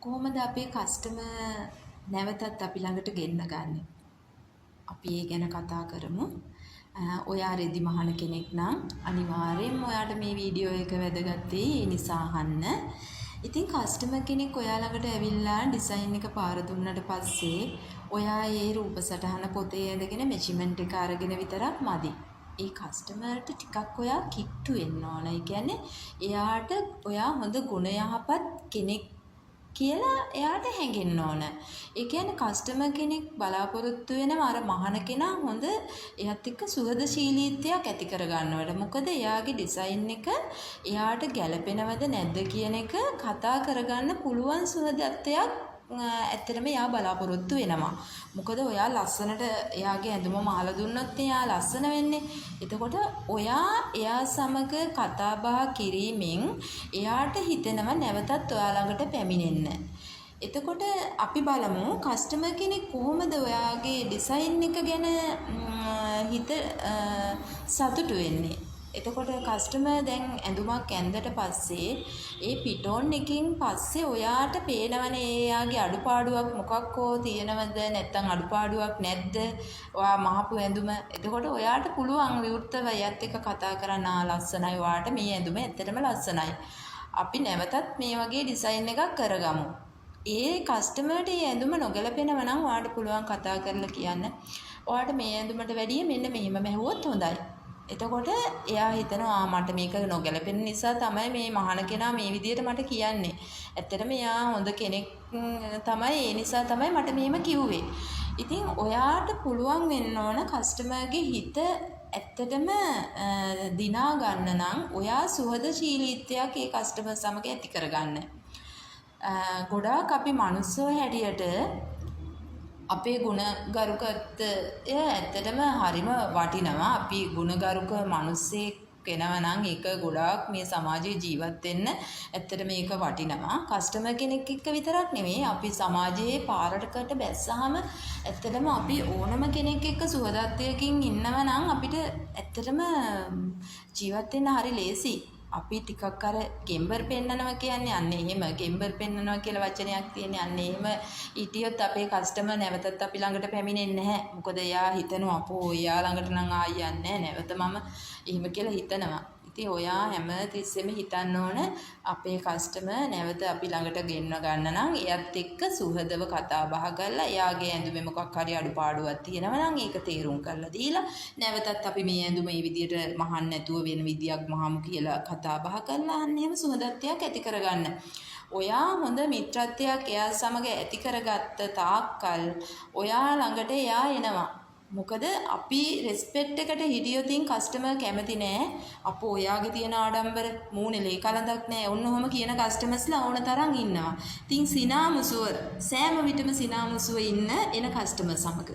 කොහොමද අපේ කස්ටමර් නැවතත් අපි ළඟට ගෙන්න ගන්න? අපි ඒ ගැන කතා කරමු. ඔයා රෙදි මහන කෙනෙක් නම් අනිවාර්යෙන්ම ඔයාට මේ වීඩියෝ එක වැදගත් වෙයි. ඒ නිසා අහන්න. ඉතින් කස්ටමර් කෙනෙක් ඔයා ළඟට ඇවිල්ලා ඩිසයින් එක පාර දුන්නට පස්සේ ඔයා ඒ රූප සටහන පොතේ ඇඳගෙන මෙෂර්මන්ට් එක අරගෙන විතරක් මදි. ඒ කස්ටමර්ට ටිකක් ඔයා කිට්ටු වෙන්න ඕන. ඒ කියන්නේ එයාට ඔයා හොඳ ගුණ යහපත් කෙනෙක් කියලා එයාට හැඟෙන්න ඕන. ඒ කියන්නේ කස්ටමර් කෙනෙක් බලාපොරොත්තු වෙනවා අර මහන කෙනා හොඳ එයත් එක්ක සුහදශීලීත්වයක් ඇති කරගන්නවට. මොකද එයාගේ ඩිසයින් එක එයාට ගැළපෙනවද නැද්ද කියන එක කතා කරගන්න පුළුවන් සුහදත්වයක් ඇත්තටම එයා බලාපොරොත්තු වෙනවා. මොකද ඔයා ලස්සනට එයාගේ ඇඳුම මාලා දුන්නොත් එයා ලස්සන වෙන්නේ. එතකොට ඔයා එයා සමග කතා බහ කිරීමෙන් එයාට හිතෙනවා නැවතත් ඔයා ළඟට පැමිණෙන්න. එතකොට අපි බලමු කස්ටමර් කෙනෙක් කොහොමද ඔයාගේ ඩිසයින් එක ගැන හිත සතුටු වෙන්නේ. එතකොට කස්ටමර් දැන් ඇඳුමක් ඇඳට පස්සේ ඒ පිටෝන් එකකින් පස්සේ ඔයාට පේනවනේ එයාගේ අඩුපාඩුවක් මොකක් හෝ තියෙනවද නැත්නම් අඩුපාඩුවක් නැද්ද ඔයා මහපු ඇඳුම. එතකොට ඔයාට පුළුවන් විවෘතව එයත් එක්ක කතා කරන්න ලස්සනයි ඔයාට මේ ඇඳුම ඇත්තටම ලස්සනයි. අපි නැවතත් මේ වගේ ඩිසයින් එකක් කරගමු. ඒ කස්ටමර්ට මේ ඇඳුම නොගැලපෙනව නම් ඔයාට පුළුවන් කතා කරලා කියන්න. ඔයාට මේ ඇඳුමට වැඩිය මෙන්න මෙහෙම මැහුවොත් හොඳයි. එතකොට එයා හිතනවා මට මේක නොගැලපෙන නිසා තමයි මේ මහාන කෙනා මේ විදියට මට කියන්නේ. ඇත්තටම එයා හොඳ කෙනෙක් තමයි ඒ නිසා තමයි මට මෙහෙම කිව්වේ. ඉතින් ඔයාට පුළුවන් වෙන්න ඕන කස්ටමර්ගේ හිත ඇත්තටම දිනා ගන්න නම් ඔයා සුහදශීලීත්වයක් ඒ කස්ටමර් සමග ඇති කරගන්න. ගොඩාක් අපි මනුස්සෝ හැටියට අපේ ගුණගරුකත්වය ඇත්තටම හරිම වටිනවා. අපි ගුණගරුක මිනිස්සෙක් වෙනවා නම් ඒක ගොඩාක් මේ සමාජයේ ජීවත් වෙන්න ඇත්තට මේක වටිනවා. කස්ටමර් කෙනෙක් එක්ක විතරක් නෙමෙයි අපි සමාජයේ පාරකට බැස්සහම ඇත්තටම අපි ඕනම කෙනෙක් එක්ක සුහදත්වයකින් ඉන්නවා නම් අපිට ඇත්තටම ජීවත් වෙන්න හරි ලේසි. අපි ටිකක් අර ගෙම්බර් පෙන්නනවා කියන්නේ අන්න එහෙම ගෙම්බර් පෙන්නනවා කියලා වචනයක් තියෙන්නේ අන්න එහෙම හිටියොත් අපේ කස්ටමර් නැවතත් අපි ළඟට පැමිණෙන්නේ නැහැ. මොකද එයා හිතනවා අපෝ එයා ළඟට නම් ආයි යන්නේ නැහැ නැවත මම එහෙම කියලා හිතනවා. ඉතින් ඔයා හැම තිස්සෙම හිතන්න ඕන අපේ කස්ටමර් නැවත අපි ළඟට ගෙන්න ගන්න නම් එයත් එක්ක සුහදව කතා බහ කරලා එයාගේ ඇඳුමේ මොකක් හරි අඩුපාඩුවක් තියෙනවා නම් ඒක තේරුම් කරලා දීලා නැවතත් අපි මේ ඇඳුම මේ විදියට මහන්න නැතුව වෙන විදියක් මහමු කියලා කතා බහ කරලා අන්න එහෙම සුහදත්වයක් ඇති කරගන්න. ඔයා හොඳ මිත්‍රත්වයක් එයා සමග ඇති කරගත්ත තාක්කල් ඔයා ළඟට එයා එනවා. මොකද අපි රෙස්පෙක්ට් එකට හිටියොතින් කස්ටමර් කැමති නෑ. අපෝ ඔයාගේ තියෙන ආඩම්බර මූණේ ලේ කලඳක් නෑ. ඔන්න ඔහම කියන කස්ටමර්ස්ලා ඕන තරම් ඉන්නවා. ඉතින් සිනාමුසුව සෑම විටම සිනාමුසුව ඉන්න එන කස්ටමර් සමග